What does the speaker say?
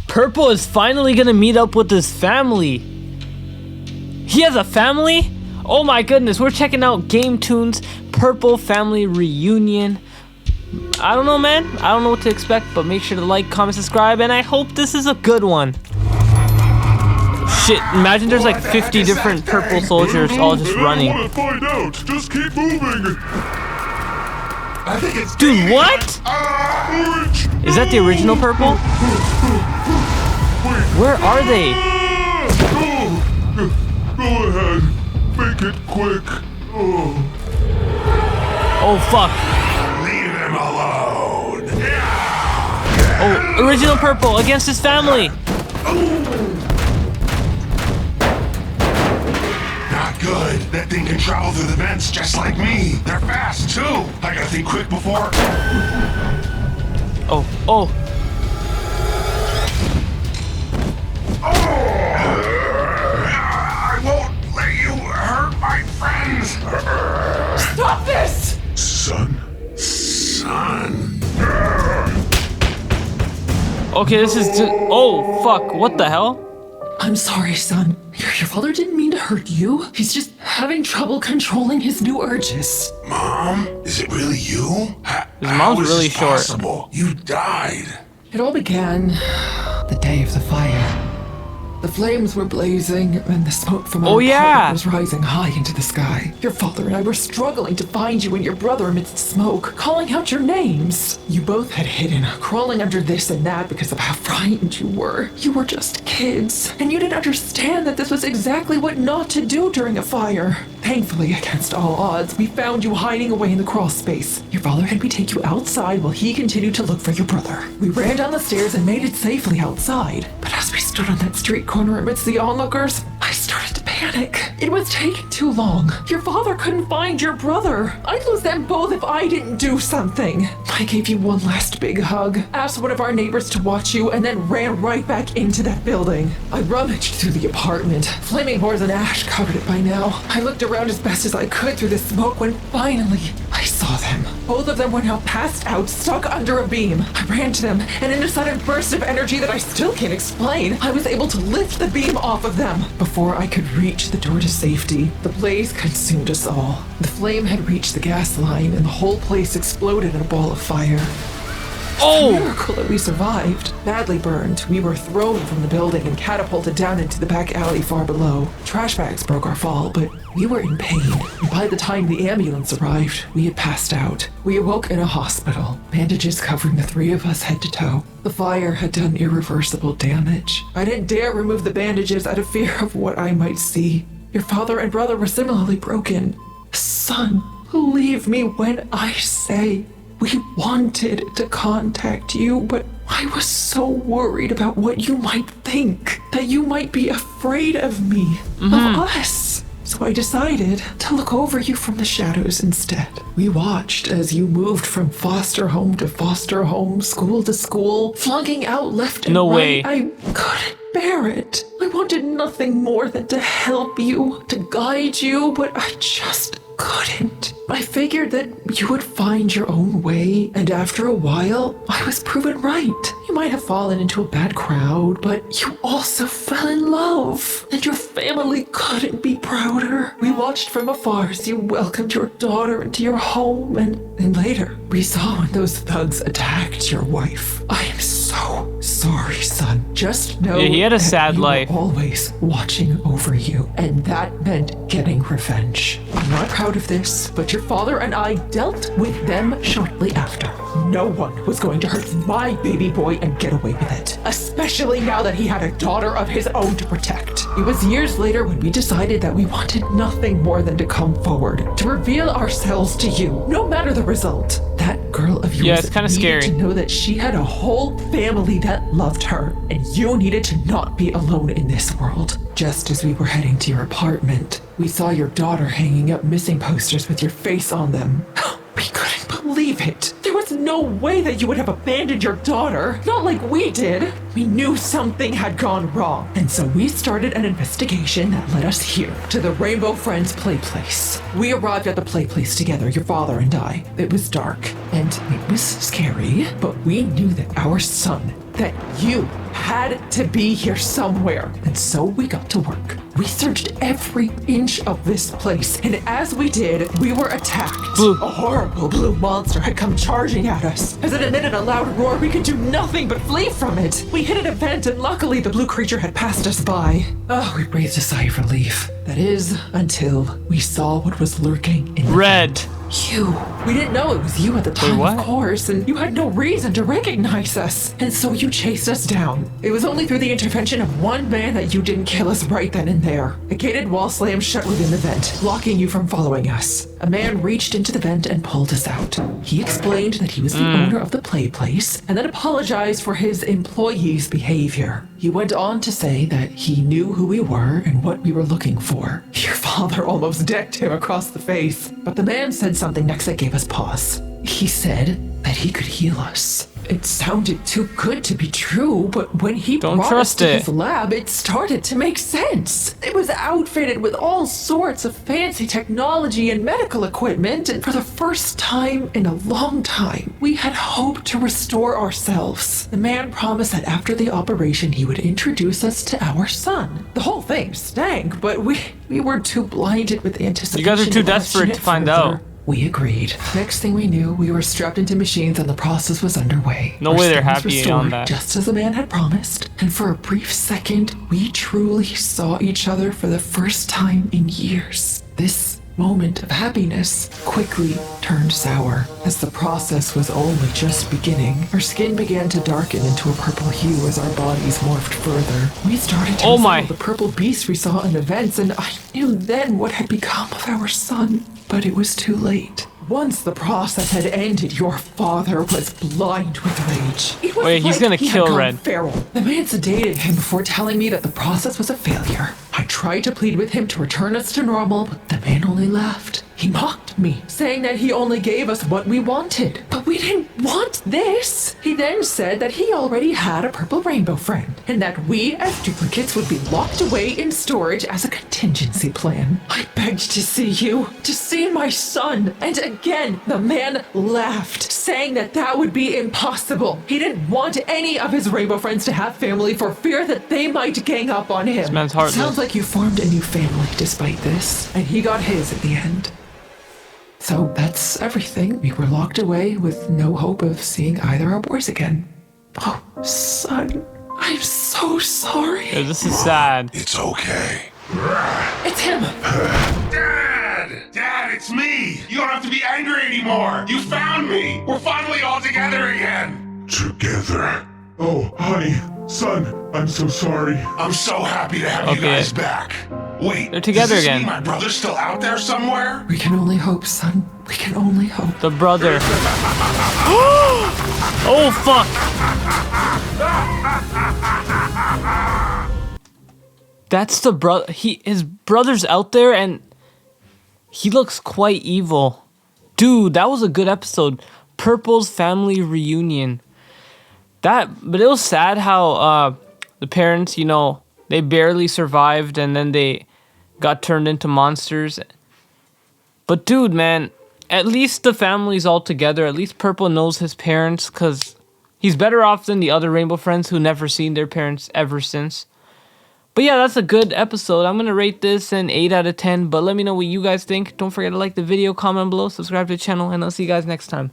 Purple is finally gonna meet up with his family. He has a family? Oh my goodness, we're checking out Gametoons Purple Family Reunion. I don't know, man. I don't know what to expect, but make sure to like, comment, subscribe, and I hope this is a good one. Shit, imagine there's like 50 different purple soldiers all just running. I want to find out. Just keep moving. I think it's Dude, what? Is that the original purple? Where are they? Go ahead. Make it quick. Oh, fuck. Leave him alone. Oh, original purple against his family. Not good. That thing can travel through the vents just like me. They're fast too. I gotta think quick before. Oh. I won't let you hurt my friends. Stop this! Son. Okay, this is oh, fuck. What the hell? I'm sorry, son. Your father didn't mean to hurt you. He's just having trouble controlling his new urges. Mom, is it really you? His mom's really short. Possible? You died. It all began the day of the fire. The flames were blazing, and the smoke from our apartment was rising high into the sky. Your father and I were struggling to find you and your brother amidst smoke, calling out your names. You both had hidden, crawling under this and that because of how frightened you were. You were just kids, and you didn't understand that this was exactly what not to do during a fire. Thankfully, against all odds, we found you hiding away in the crawl space. Your father had me take you outside while he continued to look for your brother. We ran down the stairs and made it safely outside. But as we stood on that street corner amidst the onlookers, I started to panic. It was taking too long. Your father couldn't find your brother. I'd lose them both if I didn't do something. I gave you one last big hug, asked one of our neighbors to watch you, and then ran right back into that building. I rummaged through the apartment. Flaming horrors and ash covered it by now. I looked around as best as I could through the smoke when finally I saw them. Both of them were now passed out, stuck under a beam. I ran to them, and in a sudden burst of energy that I still can't explain, I was able to lift the beam off of them. Before I could reach the door to safety, the blaze consumed us all. The flame had reached the gas line, and the whole place exploded in a ball of fire. Oh! It's a miracle that we survived. Badly burned, we were thrown from the building and catapulted down into the back alley far below. Trash bags broke our fall, but we were in pain. And by the time the ambulance arrived, we had passed out. We awoke in a hospital, bandages covering the three of us head to toe. The fire had done irreversible damage. I didn't dare remove the bandages out of fear of what I might see. Your father and brother were similarly broken. Son, believe me when I say we wanted to contact you, but I was so worried about what you might think, that you might be afraid of me, of us. So I decided to look over you from the shadows instead. We watched as you moved from foster home to foster home, school to school, flunking out left and No right. way. I couldn't bear it. I wanted nothing more than to help you, to guide you, but I just couldn't. I figured that you would find your own way, and after a while, I was proven right. You might have fallen into a bad crowd, but you also fell in love, and your family couldn't be prouder. We watched from afar as you welcomed your daughter into your home, and later, we saw when those thugs attacked your wife. I am so sorry, son. Just know Yeah, he had a that sad we life. were always watching over you, and that meant getting revenge. I'm not proud of this, but your father and I dealt with them shortly after. No one was going to hurt my baby boy and get away with it, especially now that he had a daughter of his own to protect. It was years later when we decided that we wanted nothing more than to come forward, to reveal ourselves to you, no matter the result. That girl of yours Yeah, it's kinda needed scary. to know that she had a whole family that loved her, and you needed to not be alone in this world. Just as we were heading to your apartment, we saw your daughter hanging up missing posters with your face on them. We couldn't believe it. There was no way that you would have abandoned your daughter. Not like we did. We knew something had gone wrong. And so we started an investigation that led us here, to the Rainbow Friends play place. We arrived at the play place together, your father and I. It was dark, and it was scary, but we knew that our son, that you, had to be here somewhere. And so we got to work. We searched every inch of this place, and as we did, we were attacked. Blue. A horrible blue monster had come charging at us. As it emitted a loud roar, we could do nothing but flee from it. We hit an event, and luckily the blue creature had passed us by. Oh, we breathed a sigh of relief. That is, until we saw what was lurking in the Red. You. We didn't know it was you at the time, what? of course, and you had no reason to recognize us. And so you chased us down. It was only through the intervention of one man that you didn't kill us right then and there. A gated wall slammed shut within the vent, blocking you from following us. A man reached into the vent and pulled us out. He explained that he was the owner of the play place, and then apologized for his employees' behavior. He went on to say that he knew who we were and what we were looking for. Your father almost decked him across the face, but the man said something next that gave us pause. He said that he could heal us. It sounded too good to be true, but when he Don't brought us trust to it. his lab, it started to make sense. It was outfitted with all sorts of fancy technology and medical equipment, and for the first time in a long time, we had hoped to restore ourselves. The man promised that after the operation, he would introduce us to our son. The whole thing stank, but we were too blinded with anticipation. You guys are too to desperate question to it find further. out. We agreed. Next thing we knew, we were strapped into machines and the process was underway. No Our way they're skin was happy restored, on that. just as the man had promised. And for a brief second, we truly saw each other for the first time in years. This moment of happiness quickly turned sour. As the process was only just beginning, our skin began to darken into a purple hue as our bodies morphed further. We started to resemble the purple beast we saw in events, and I knew then what had become of our son. But it was too late. Once the process had ended, your father was blind with rage. It was Wait, he's like gonna he had kill gone Red. feral. The man sedated him before telling me that the process was a failure. I tried to plead with him to return us to normal, but the man only laughed. He mocked me, saying that he only gave us what we wanted. But we didn't want this. He then said that he already had a purple rainbow friend, and that we, as duplicates, would be locked away in storage as a contingency plan. I begged to see you, to see my son, and again, the man laughed, saying that that would be impossible. He didn't want any of his rainbow friends to have family for fear that they might gang up on him. This man's heartless. Sounds like you formed a new family despite this, and he got his at the end. So that's everything. We were locked away with no hope of seeing either our boys again. Oh, son, I'm so sorry. Yeah, this is sad. It's okay. It's him. Dad, it's me. You don't have to be angry anymore. You found me. We're finally all together again. Together? Oh, honey, son, I'm so sorry. I'm so happy to have you guys back. Wait, they're together does this again. mean my brother's still out there somewhere? We can only hope, son. We can only hope. The brother. Oh, fuck. That's the brother. His brother's out there and he looks quite evil. Dude, that was a good episode. Purple's family reunion. But it was sad how the parents, you know, they barely survived and then they got turned into monsters. But dude, man, at least the family's all together. At least Purple knows his parents, because he's better off than the other Rainbow Friends who never seen their parents ever since. But yeah, that's a good episode. I'm going to rate this an 8 out of 10. But let me know what you guys think. Don't forget to like the video, comment below, subscribe to the channel, and I'll see you guys next time.